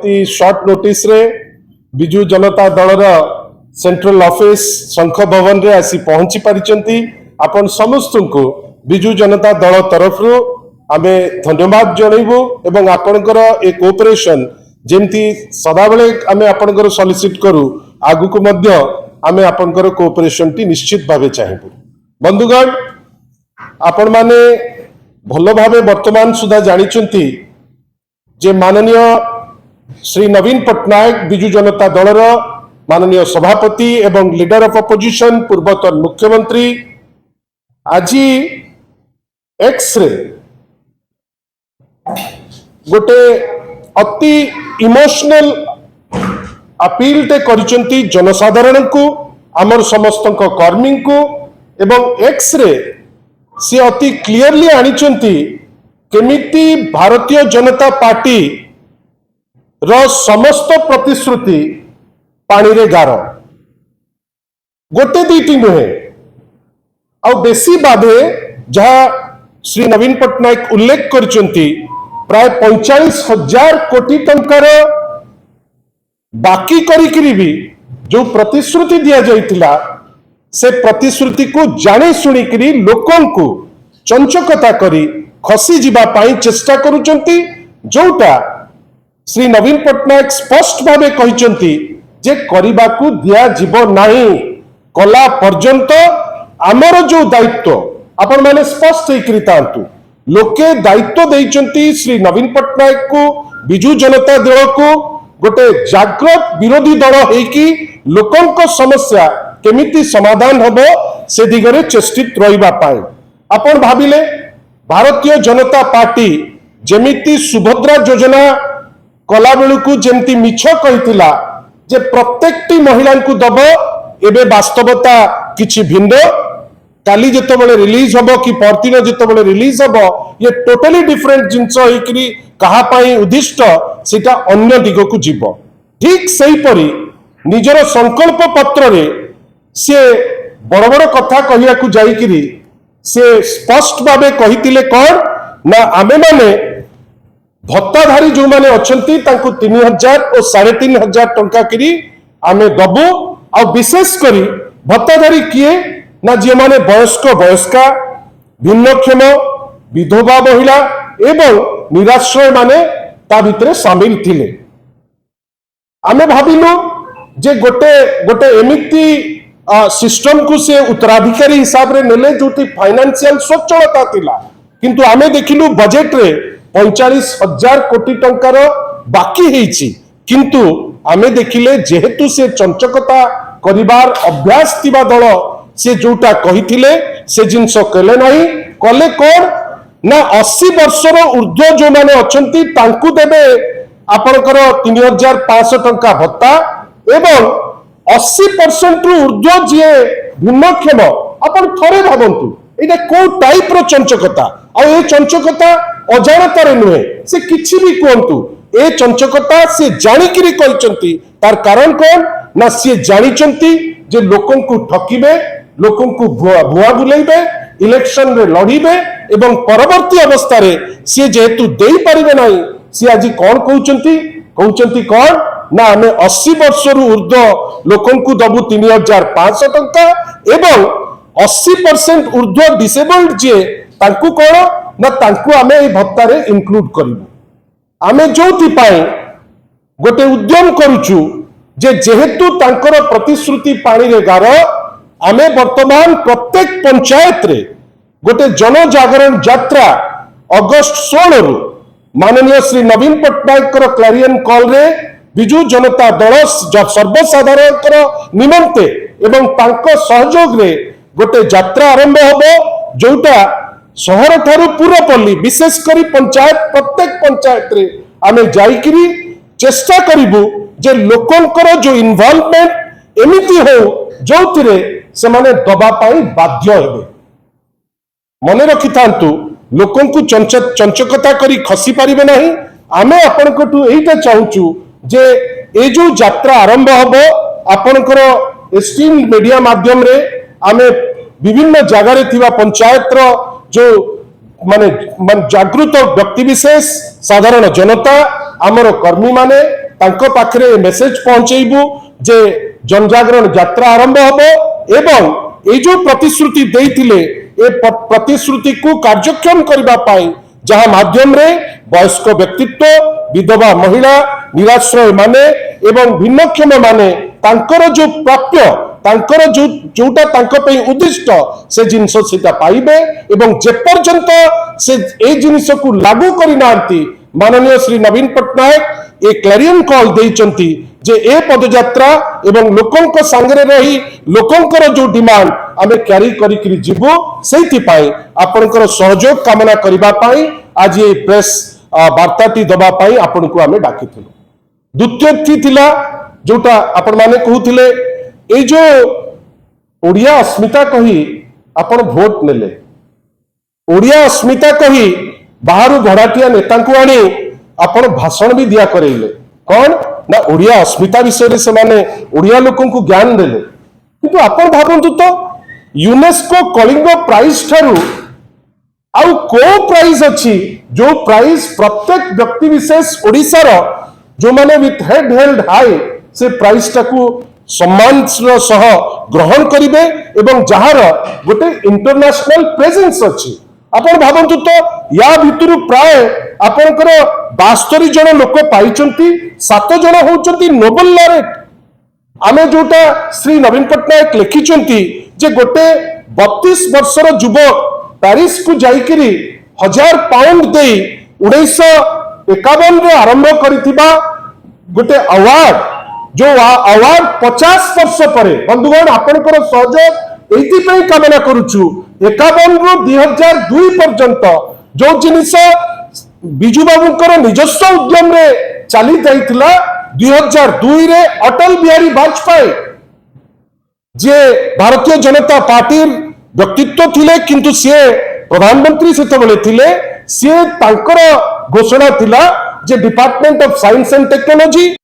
अति short notice रे Biju Janata Dal central office शंख भवन रे आसी पहुंची पारिचंती। आपण समस्त को बिजू जनता दल तरफ आमे धन्यवाद जनइबू एवं आपणकर ए कोऑपरेशन जेमती सदा बेले आमे आपणकर सॉलिसिट करू आगु को मध्य आमे आपणकर कोऑपरेशन टी निश्चित भावे चाहिबू। बंधुगण आपण माने भल भावे वर्तमान सुधा जानिचंती जे माननीय श्री नवीन पट्टनायक बिजू जनता दलर माननीय सभापति एवं लीडर ऑफ अपोजिशन पूर्वतन मुख्यमंत्री आज एक्स रे गोटे अति इमोशनल अपील टे करिसंती जनसाधारण को आमर समस्त कर्मी को एवं एक्स रे सी अति क्लियरली आनिचंती केमिति भारतीय जनता पार्टी रो समस्त प्रतिश्रुति पानी रे गार गोटे दीटी नुहे आ बेसी बाधे जहाँ श्री नवीन पट्टनायक उल्लेख करचंती प्राय 45,000 कोटी टंकार बाकी करी भी जो प्रतिश्रुति दिया जाइतिला से प्रतिश्रुति को जाने सुनी करी लोकों को चंचकता करी खसी जीवा पाई चेष्टा करुचंती जोटा श्री नवीन पट्टनायक स्पष्ट भावे कहिचंती जे करिबा को दिया जीव नाही कला पर्यंत आमर जो दायित्व आपण माने स्पष्ट हेकरी तांतु लोके दायित्व देइचंती श्री नवीन पट्टनायक को बिजू जनता दल को गोटे जागृत विरोधी दल हेकी लोकों को समस्या केमिति समाधान हबो से दिगरे चेष्टित रहिबा पाई आपण भाबिले भारतीय जनता पार्टी जेमिति सुभद्रा योजना कला बेलू को जेमती मिछ कहितिला जे प्रत्येकटी महिला को दब एबे वास्तवता किछि भिन्न काली जेतबेले रिलीज हबो कि परदिन जेतबेले रिलीज हबो ये टोटली डिफरेंट जिंस होइकरी कहा पाई उद्दिष्ट सेटा अन्य दिग को जीव ठीक सही परी निजर संकल्प पत्र रे से बड़ बड़ कथा कहिया को जाइकरी से स्पष्ट भावे कहितिले कोन ना आमे माने भत्ताधारी जो माने अछंती तांको 3,000 और 3,500 टंका करी आमे दबु आ विशेष करी भत्ताधारी किए ना जे माने वयस्क वयस्का भिन्नक्षम विधवा महिला एवं निराश्रय माने ता भितरे शामिल थिले। आमे भाबिलु जे गोटे गोटे एमिति सिस्टम को से उत्तराधिकारी हिसाब रे नेले जोटी फाइनेंशियल सचलता थिला किंतु आमे देखिलु बजेट रे 45,000 कोटी टंकार बाकी हेछि किंतु आमे देखिले जेहेतु से चंचकता करिवार अभ्यास थिबा दल से जोटा कहिथिले से जिंस कले नाही कले कोन ना 80 वर्षर ऊर्ध्व जो माने अछंती तांकु देबे आपनकर 3,500 टंका भत्ता एवं 80% रु ऊर्ध्व जे भिन्नक्षम आपण थरे भाबंतु एटा को टाइप रो चंचकता आ ए चंचकता अजाणतारे नुहे से किछि भी कहंतु ए चंचकता से जानिकरी कहिचंती तार कारण कोन ना से जानिचंती जे लोकन को ठकीबे लोकन को भुआ बुलेइबे इलेक्शन रे लड़ीबे एवं परवर्ती अवस्था रे से जेतु देई परिबे नाही से आज कोन कहउचंती कोन ना हमें 80 वर्ष रु ऊर्ध्व लोकन को दबु 3,500 टंका एवं 80% ऊर्ध्व डिसेबल्ड जे तांकु कोन ना तांकु आमे ए भत्ता रे इंक्लूड करिबु। आमे जोथि पाई गोटे उद्यम करूछु जे जेहेतु तांकर प्रतिश्रुति पानी रे गार आमे वर्तमान प्रत्येक पंचायत रे गोटे जन जागरण यात्रा अगस्त 16 रु माननीय श्री नवीन पट्टनायक क्लारियन कॉल रे बिजू जनता दल सर्वसाधारण निमंते एवं तांको सहयोग रे गोटे यात्रा आरंभ होबो जोटा शहर ठारू पूरपल्ली विशेष करी पंचायत प्रत्येक पंचायत रे आमे जाइकरी चेष्टा करिबु जे लोकंकर जो इन्वॉल्वमेंट एमिति हो जोथिरे से माने दबा पाई बाध्य हेबे। मने रखि थांतु लोकन को चंचकता करी खसी पारिबे नाही। आमे आपनकटू एइटा चाहूचु जे ए जो यात्रा आरंभ हबो आपनकर एस्टीम मीडिया माध्यम रे आमे विभिन्न जगह रे थिबा पंचायत रो जो माने जागृत व्यक्ति विशेष साधारण जनता आमर कर्मी माने तांको पाखरे मेसेज पहुंचेबू जे जनजागरण यात्रा आरंभ हबो एवं ए जो प्रतिश्रुति देइथिले ए प्रतिश्रुति को कार्यक्षम करबा पाई जहां माध्यम रे वयस्क व्यक्तित्व विधवा महिला निराश्रय माने एवं भिन्नक्षम माने तांकर जो प्राप्य तांकर जो जोटा तांको पे उद्दिष्ट से जिनस सीता पाइबे एवं जे पर्यंत से ए जिनिस को लागू करि नांती माननीय श्री नवीन पट्टनायक ए क्लैरियन कॉल देइचंती जे ए पदयात्रा एवं लोकंक संगरे रही लोकंकर जो डिमांड आमे क्यारी करी करी जीवो सेति पाई आपनकर सहयोग कामना करिबा पाई आज ए प्रेस वार्ताटी दबा पाई आपन को आमे डाकिथिलु द्वितीय थिला जोटा आपण माने कहउथिले ए जो ओडिया अस्मिता कही आपण भोट नेले ओडिया अस्मिता कही बाहर भड़ाटिया नेता को आनी आपण भाषण भी दिया करेले कौन ना ओडिया अस्मिता विषय से माने ओडिया लोकों को ज्ञान देले किंतु आपण भाबंतु तो यूनेस्को कलिंग प्राइज ठारू आउ को प्राइज अछि जो प्राइज प्रत्येक व्यक्ति विशेष ओडिसा रो जो माने विथ हेड हेल्ड हाई से प्राइज टाकू सम्मान सह ग्रहण करिवे एवं जहार गोटे इंटरनेशनल प्रेजेंस अछि आपण भाबंतु तो या भितरु प्राय आपनकर 72 जन लोक पाइचंती 7 जन होचंती नोबेल लॉरेट आमे जोटा श्री नवीन पट्टनायक लिखिचंती जे गोटे 32 वर्षर युवक पेरिस को जाइकरी 1000 पाउंड दे 1951 रे आरंभ करिथिबा गोटे अवार्ड जो अवार्ड 50 वर्ष पर बंधुगण आपनकर सहयोग एथि कामना करुछु 51 रु 2002 पर्यंत जो जिनिस बिजू बाबूकर निजस्व उद्यम रे चली जाइथिला 2002 रे अटल बिहारी वाजपेयी जे भारतीय जनता पार्टी व्यक्तित्व थिले किंतु से प्रधानमंत्री सेतबेले थिले से तांकर घोषणा थिला जे department of science and technology